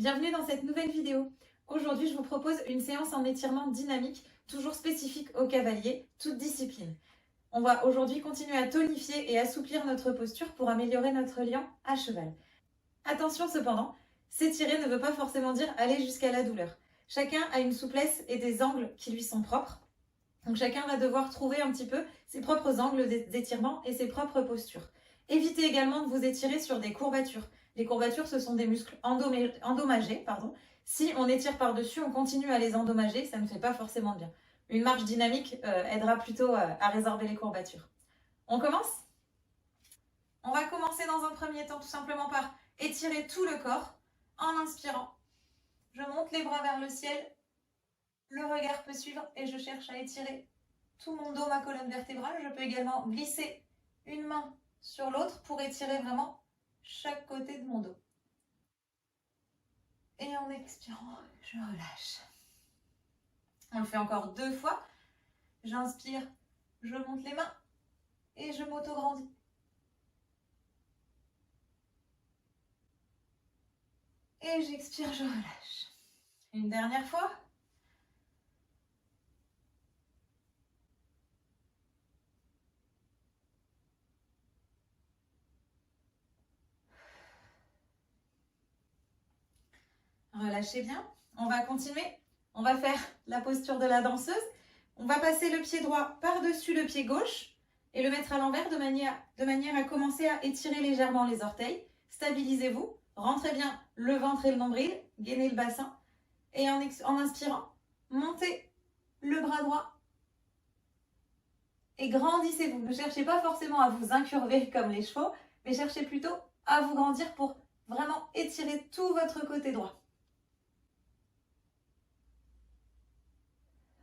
Bienvenue dans cette nouvelle vidéo. Aujourd'hui, je vous propose une séance en étirement dynamique, toujours spécifique aux cavaliers, toute discipline. On va aujourd'hui continuer à tonifier et assouplir notre posture pour améliorer notre liant à cheval. Attention cependant, s'étirer ne veut pas forcément dire aller jusqu'à la douleur. Chacun a une souplesse et des angles qui lui sont propres. Donc chacun va devoir trouver un petit peu ses propres angles d'étirement et ses propres postures. Évitez également de vous étirer sur des courbatures. Les courbatures, ce sont des muscles endommagés. Si on étire par-dessus, on continue à les endommager, ça ne fait pas forcément bien. Une marche dynamique aidera plutôt à résorber les courbatures. On commence ? On va commencer dans un premier temps tout simplement par étirer tout le corps en inspirant. Je monte les bras vers le ciel, le regard peut suivre et je cherche à étirer tout mon dos, ma colonne vertébrale. Je peux également glisser une main sur l'autre pour étirer vraiment chaque côté de mon dos. Et en expirant, je relâche. On le fait encore 2 fois. J'inspire, je monte les mains et je m'auto-grandis. Et j'expire, je relâche. Une dernière fois. Relâchez bien. On va continuer. On va faire la posture de la danseuse. On va passer le pied droit par-dessus le pied gauche et le mettre à l'envers de manière à commencer à étirer légèrement les orteils. Stabilisez-vous. Rentrez bien le ventre et le nombril. Gainez le bassin. Et en inspirant, montez le bras droit. Et grandissez-vous. Ne cherchez pas forcément à vous incurver comme les chevaux, mais cherchez plutôt à vous grandir pour vraiment étirer tout votre côté droit.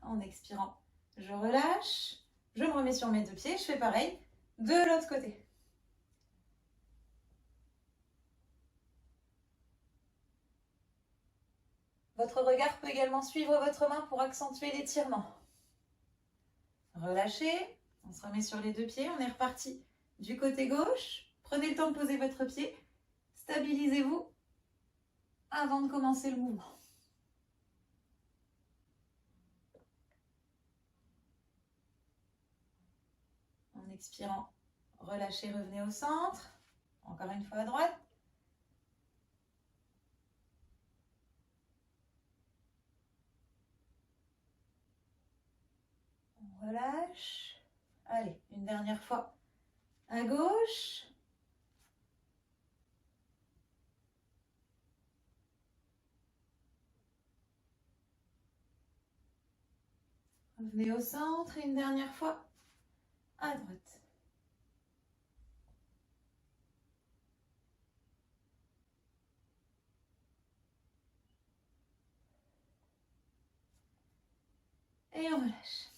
En expirant, je relâche, je me remets sur mes 2 pieds, je fais pareil de l'autre côté. Votre regard peut également suivre votre main pour accentuer l'étirement. Relâchez, on se remet sur les 2 pieds, on est reparti du côté gauche. Prenez le temps de poser votre pied, stabilisez-vous avant de commencer le mouvement. En expirant, relâchez, revenez au centre. Encore une fois à droite. On relâche. Allez, une dernière fois à gauche. Revenez au centre et une dernière fois à droite. Et on relâche.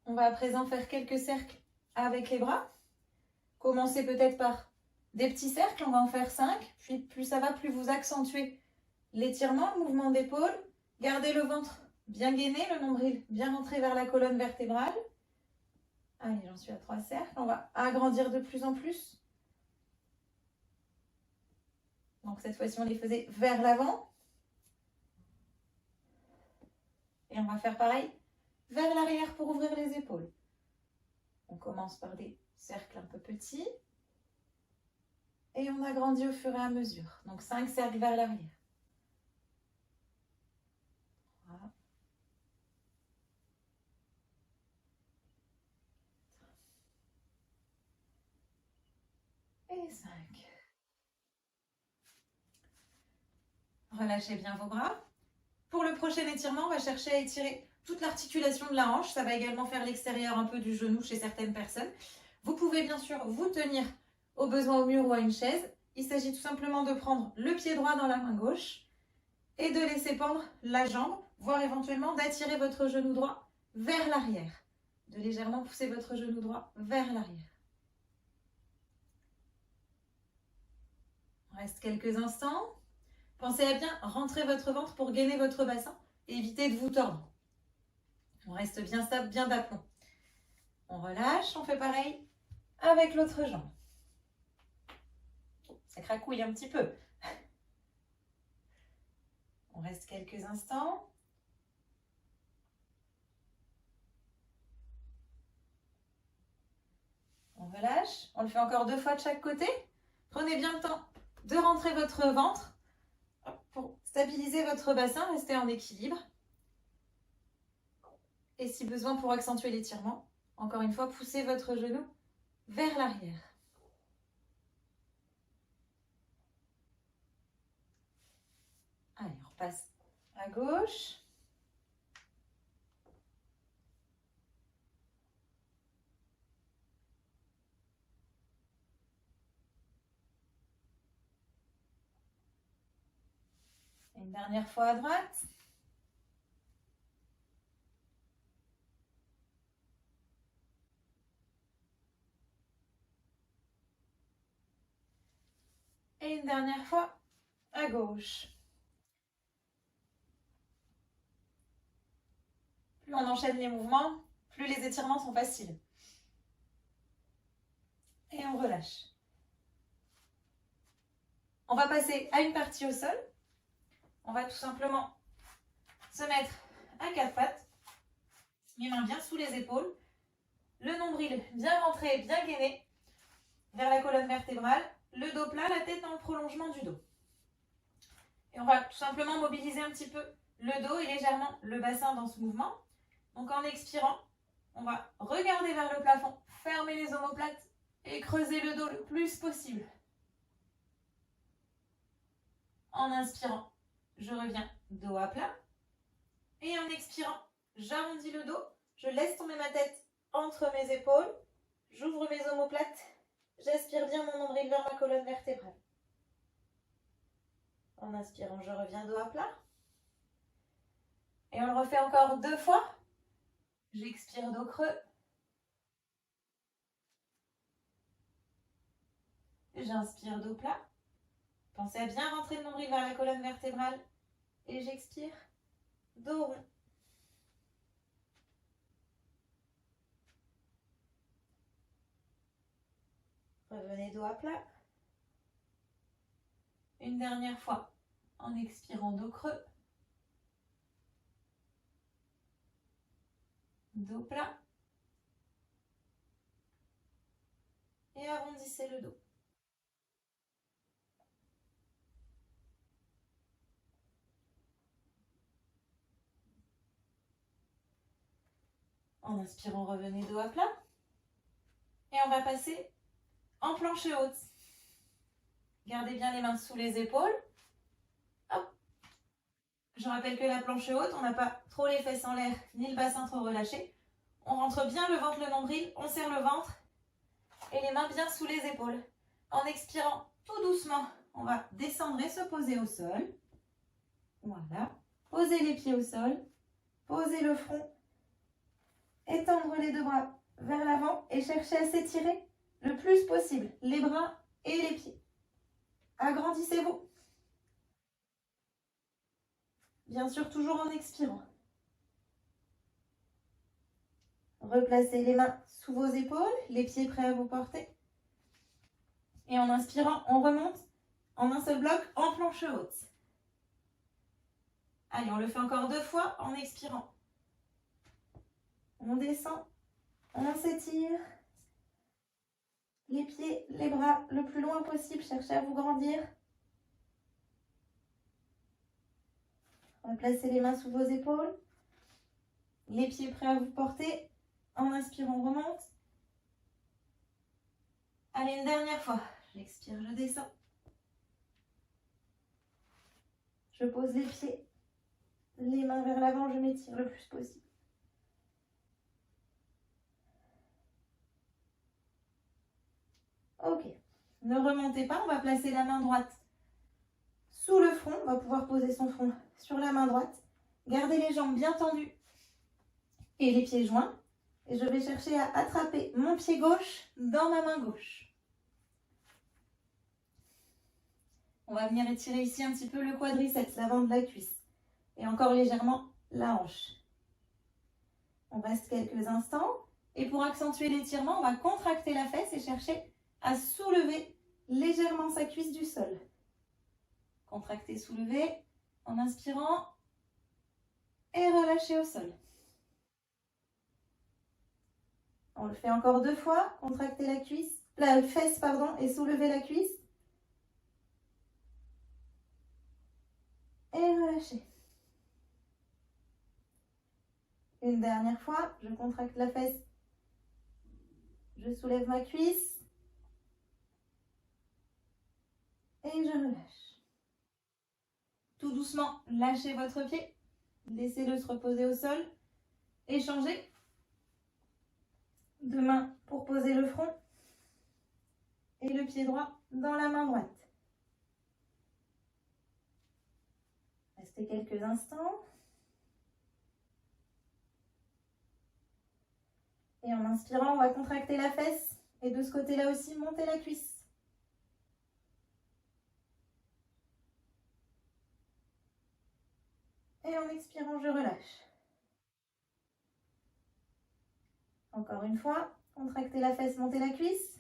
On va à présent faire quelques cercles avec les bras. Commencez peut-être par des petits cercles, on va en faire 5. Puis plus ça va, plus vous accentuez l'étirement, le mouvement d'épaule. Gardez le ventre bien gainé, le nombril bien rentré vers la colonne vertébrale. Allez, j'en suis à 3 cercles. On va agrandir de plus en plus. Donc cette fois-ci, on les faisait vers l'avant. Et on va faire pareil vers l'arrière pour ouvrir les épaules. On commence par des cercles un peu petits. Et on agrandit au fur et à mesure. Donc 5 cercles vers l'arrière. 3. Et 5. Relâchez bien vos bras. Pour le prochain étirement, on va chercher à étirer toute l'articulation de la hanche. Ça va également faire l'extérieur un peu du genou chez certaines personnes. Vous pouvez bien sûr vous tenir au besoin au mur ou à une chaise. Il s'agit tout simplement de prendre le pied droit dans la main gauche et de laisser pendre la jambe, voire éventuellement d'attirer votre genou droit vers l'arrière. De légèrement pousser votre genou droit vers l'arrière. On reste quelques instants. Pensez à bien rentrer votre ventre pour gainer votre bassin et éviter de vous tordre. On reste bien stable, bien d'aplomb. On relâche, on fait pareil avec l'autre jambe. Ça cracouille un petit peu. On reste quelques instants. On relâche. On le fait encore 2 fois de chaque côté. Prenez bien le temps de rentrer votre ventre pour stabiliser votre bassin, rester en équilibre. Et si besoin pour accentuer l'étirement, encore une fois, poussez votre genou vers l'arrière. Allez, on repasse à gauche. Une dernière fois à droite. Et une dernière fois à gauche. Plus on enchaîne les mouvements, plus les étirements sont faciles. Et on relâche. On va passer à une partie au sol. On va tout simplement se mettre à 4 pattes. Les mains bien sous les épaules. Le nombril bien rentré, bien gainé vers la colonne vertébrale. Le dos plat, la tête dans le prolongement du dos. Et on va tout simplement mobiliser un petit peu le dos et légèrement le bassin dans ce mouvement. Donc en expirant, on va regarder vers le plafond, fermer les omoplates et creuser le dos le plus possible. En inspirant, je reviens dos à plat. Et en expirant, j'arrondis le dos, je laisse tomber ma tête entre mes épaules, j'ouvre mes omoplates, j'aspire bien mon nombril vers ma colonne vertébrale. En inspirant, je reviens dos à plat. Et on le refait encore 2 fois. J'expire dos creux. J'inspire dos plat. Pensez à bien rentrer le nombril vers la colonne vertébrale. Et j'expire dos rond. Revenez dos à plat. Une dernière fois en expirant dos creux. Dos plat. Et arrondissez le dos. En inspirant, revenez dos à plat. Et on va passer en planche haute. Gardez bien les mains sous les épaules. Hop. Je rappelle que la planche haute, on n'a pas trop les fesses en l'air, ni le bassin trop relâché. On rentre bien le ventre, le nombril, on serre le ventre et les mains bien sous les épaules. En expirant tout doucement, on va descendre et se poser au sol. Voilà. Posez les pieds au sol. Posez le front. Étendre les 2 bras vers l'avant et cherchez à s'étirer le plus possible. Les bras et les pieds. Agrandissez-vous. Bien sûr, toujours en expirant. Replacez les mains sous vos épaules, les pieds prêts à vous porter. Et en inspirant, on remonte en un seul bloc en planche haute. Allez, on le fait encore 2 fois en expirant. On descend, on s'étire. Les pieds, les bras le plus loin possible, cherchez à vous grandir. Placez les mains sous vos épaules. Les pieds prêts à vous porter. En inspirant, on remonte. Allez, une dernière fois. J'expire, je descends. Je pose les pieds. Les mains vers l'avant, je m'étire le plus possible. Ok. Ne remontez pas, on va placer la main droite sous le front. On va pouvoir poser son front sur la main droite. Gardez les jambes bien tendues et les pieds joints. Et je vais chercher à attraper mon pied gauche dans ma main gauche. On va venir étirer ici un petit peu le quadriceps, l'avant de la cuisse. Et encore légèrement la hanche. On reste quelques instants. Et pour accentuer l'étirement, on va contracter la fesse et chercher à soulever légèrement sa cuisse du sol. Contractez, soulevez. en inspirant et relâchez au sol. On le fait encore 2 fois. Contractez la cuisse, la fesse pardon, et soulevez la cuisse. Et relâchez. Une dernière fois, je contracte la fesse. Je soulève ma cuisse. Et je relâche. Tout doucement, lâchez votre pied. Laissez-le se reposer au sol. Échangez. 2 mains pour poser le front. Et le pied droit dans la main droite. Restez quelques instants. Et en inspirant, on va contracter la fesse. Et de ce côté-là aussi, monter la cuisse. Et en expirant, je relâche. Encore une fois, contractez la fesse, montez la cuisse.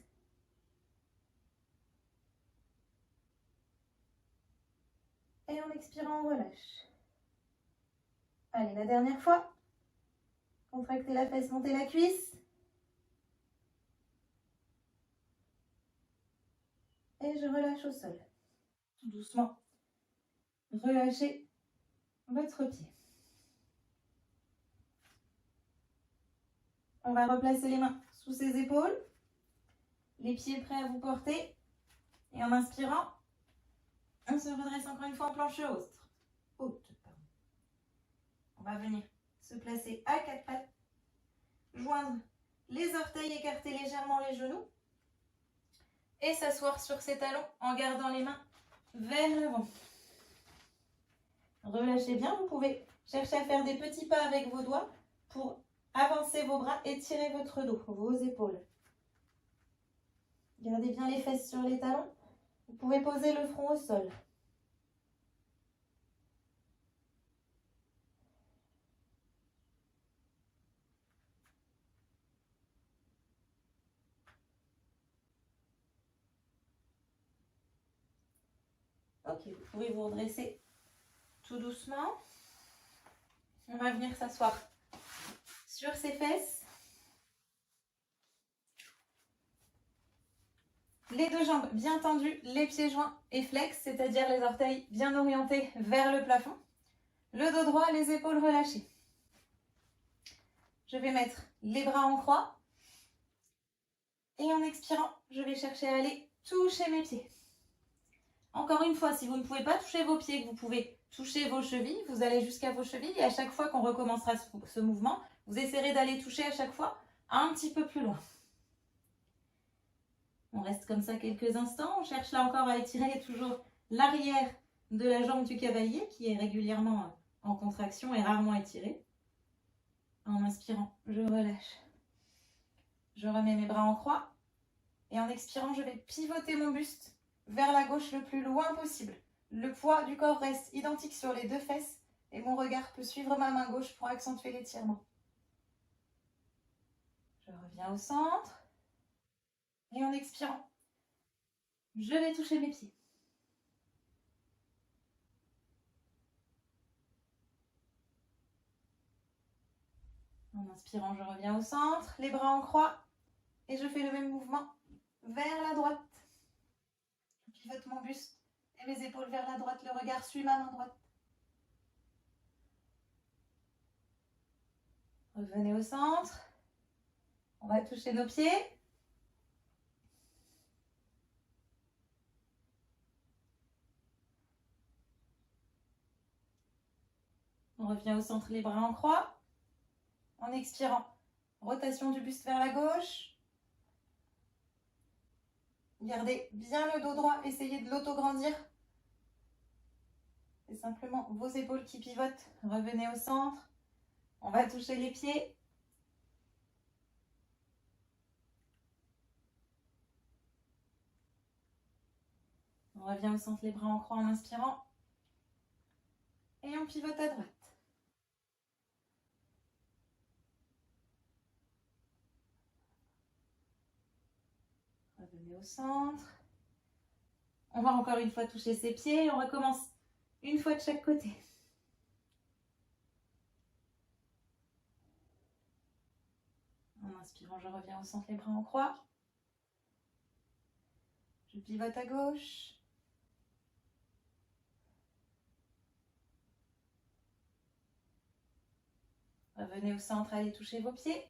Et en expirant, on relâche. Allez, la dernière fois. Contractez la fesse, montez la cuisse. Et je relâche au sol. Tout doucement. Relâchez votre pied. On va replacer les mains sous ses épaules. Les pieds prêts à vous porter. Et en inspirant, on se redresse encore une fois en planche haute. On va venir se placer à 4 pattes. Joindre les orteils, écarter légèrement les genoux. Et s'asseoir sur ses talons en gardant les mains vers l'avant. Relâchez bien, vous pouvez chercher à faire des petits pas avec vos doigts pour avancer vos bras et tirer votre dos, vos épaules. Gardez bien les fesses sur les talons. Vous pouvez poser le front au sol. Ok, vous pouvez vous redresser tout doucement. On va venir s'asseoir sur ses fesses. Les 2 jambes bien tendues, les pieds joints et flex, c'est-à-dire les orteils bien orientés vers le plafond. Le dos droit, les épaules relâchées. Je vais mettre les bras en croix. Et en expirant, je vais chercher à aller toucher mes pieds. Encore une fois, si vous ne pouvez pas toucher vos pieds, que vous pouvez toucher vos chevilles, vous allez jusqu'à vos chevilles et à chaque fois qu'on recommencera ce mouvement, vous essaierez d'aller toucher à chaque fois un petit peu plus loin. On reste comme ça quelques instants. On cherche là encore à étirer toujours l'arrière de la jambe du cavalier qui est régulièrement en contraction et rarement étirée. En inspirant, je relâche. Je remets mes bras en croix. Et en expirant, je vais pivoter mon buste vers la gauche le plus loin possible. Le poids du corps reste identique sur les 2 fesses et mon regard peut suivre ma main gauche pour accentuer l'étirement. Je reviens au centre. Et en expirant, je vais toucher mes pieds. En inspirant, je reviens au centre, les bras en croix. Et je fais le même mouvement vers la droite. Je pivote mon buste et mes épaules vers la droite. Le regard suit ma main droite. Revenez au centre. On va toucher nos pieds. On revient au centre, les bras en croix. En expirant, rotation du buste vers la gauche. Gardez bien le dos droit, essayez de l'auto-grandir. C'est simplement vos épaules qui pivotent. Revenez au centre. On va toucher les pieds. On revient au centre, les bras en croix en inspirant. Et on pivote à droite. Revenez au centre. On va encore une fois toucher ses pieds. On recommence Une fois de chaque côté. En inspirant, je reviens au centre, les bras en croix. Je pivote à gauche. Revenez au centre, allez toucher vos pieds.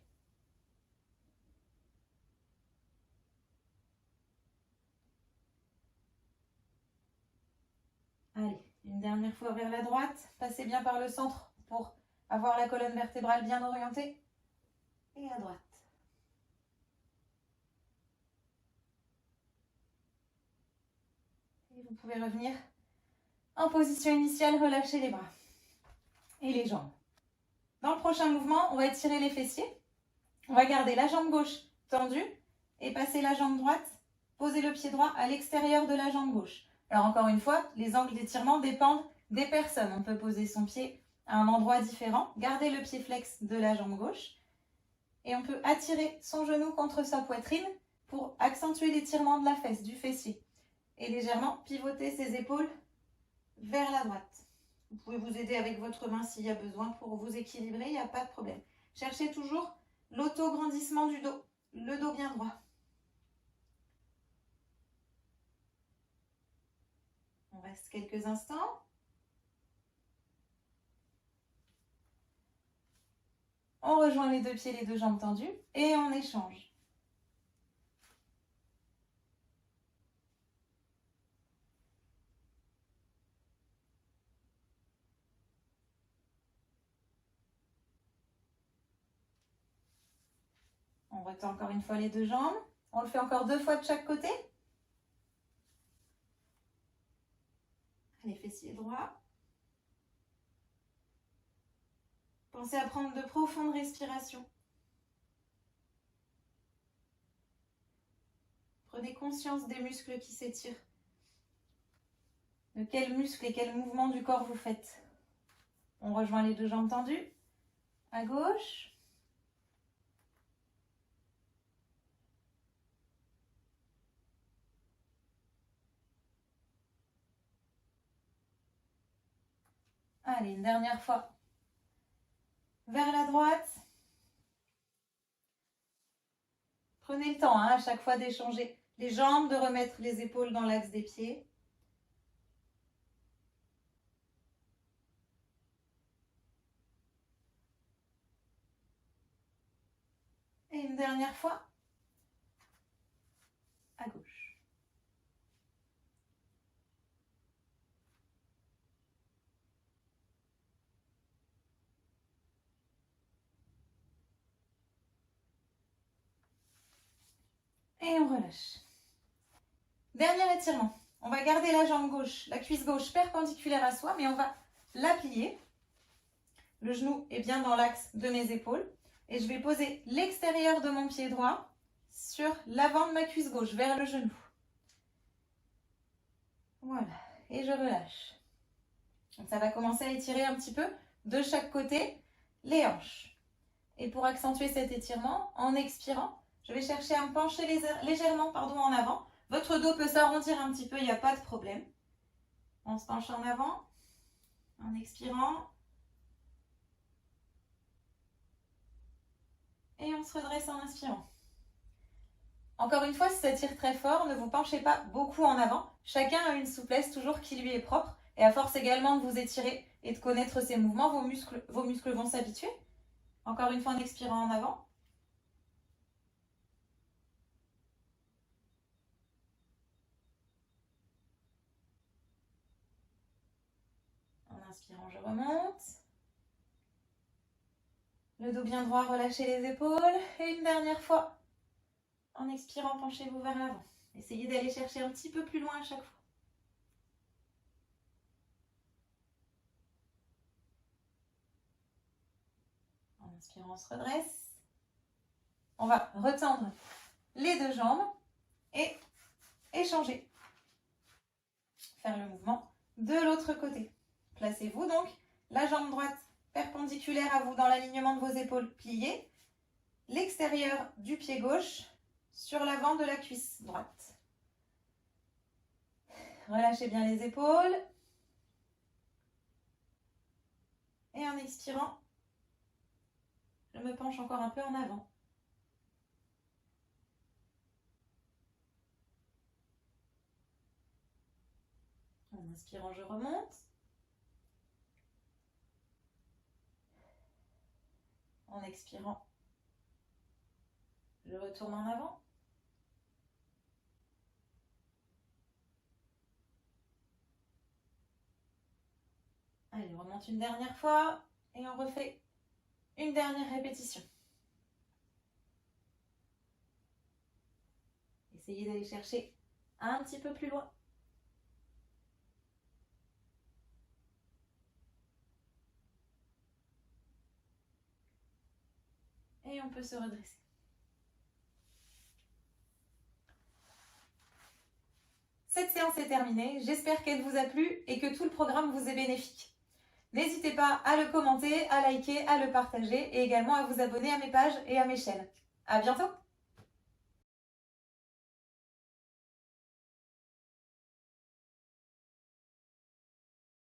Allez, une dernière fois vers la droite. Passez bien par le centre pour avoir la colonne vertébrale bien orientée. Et à droite. Et vous pouvez revenir en position initiale, relâchez les bras et les jambes. Dans le prochain mouvement, on va étirer les fessiers. On va garder la jambe gauche tendue et passer la jambe droite, poser le pied droit à l'extérieur de la jambe gauche. Alors encore une fois, les angles d'étirement dépendent des personnes. On peut poser son pied à un endroit différent, garder le pied flex de la jambe gauche et on peut attirer son genou contre sa poitrine pour accentuer l'étirement de la fesse, du fessier et légèrement pivoter ses épaules vers la droite. Vous pouvez vous aider avec votre main s'il y a besoin pour vous équilibrer, il n'y a pas de problème. Cherchez toujours l'auto-grandissement du dos, le dos bien droit. On reste quelques instants. On rejoint les deux pieds, les deux jambes tendues et on échange. On retend encore une fois les deux jambes. On le fait encore 2 fois de chaque côté. Les fessiers droits. Pensez à prendre de profondes respirations. Prenez conscience des muscles qui s'étirent. De quels muscles et quels mouvements du corps vous faites. On rejoint les deux jambes tendues. À gauche. Allez, une dernière fois. Vers la droite. Prenez le temps à chaque fois d'échanger les jambes, de remettre les épaules dans l'axe des pieds. Et une dernière fois. À gauche. Et on relâche. Dernier étirement. On va garder la jambe gauche, la cuisse gauche perpendiculaire à soi, mais on va la plier. Le genou est bien dans l'axe de mes épaules. Et je vais poser l'extérieur de mon pied droit sur l'avant de ma cuisse gauche, vers le genou. Voilà. Et je relâche. Donc ça va commencer à étirer un petit peu de chaque côté les hanches. Et pour accentuer cet étirement, en expirant, je vais chercher à me pencher légèrement en avant. Votre dos peut s'arrondir un petit peu, il n'y a pas de problème. On se penche en avant, en expirant. Et on se redresse en inspirant. Encore une fois, si ça tire très fort, ne vous penchez pas beaucoup en avant. Chacun a une souplesse toujours qui lui est propre. Et à force également de vous étirer et de connaître ces mouvements, vos muscles vont s'habituer. Encore une fois, en expirant en avant. En inspirant, je remonte. Le dos bien droit, relâchez les épaules. Et une dernière fois. En expirant, penchez-vous vers l'avant. Essayez d'aller chercher un petit peu plus loin à chaque fois. En inspirant, on se redresse. On va retendre les deux jambes et échanger. Faire le mouvement de l'autre côté. Placez-vous donc, la jambe droite perpendiculaire à vous dans l'alignement de vos épaules pliées. L'extérieur du pied gauche sur l'avant de la cuisse droite. Relâchez bien les épaules. Et en expirant, je me penche encore un peu en avant. En inspirant, je remonte. En expirant, je retourne en avant. Allez, on remonte une dernière fois et on refait une dernière répétition. Essayez d'aller chercher un petit peu plus loin. Et on peut se redresser. Cette séance est terminée. J'espère qu'elle vous a plu et que tout le programme vous est bénéfique. N'hésitez pas à le commenter, à liker, à le partager et également à vous abonner à mes pages et à mes chaînes. À bientôt!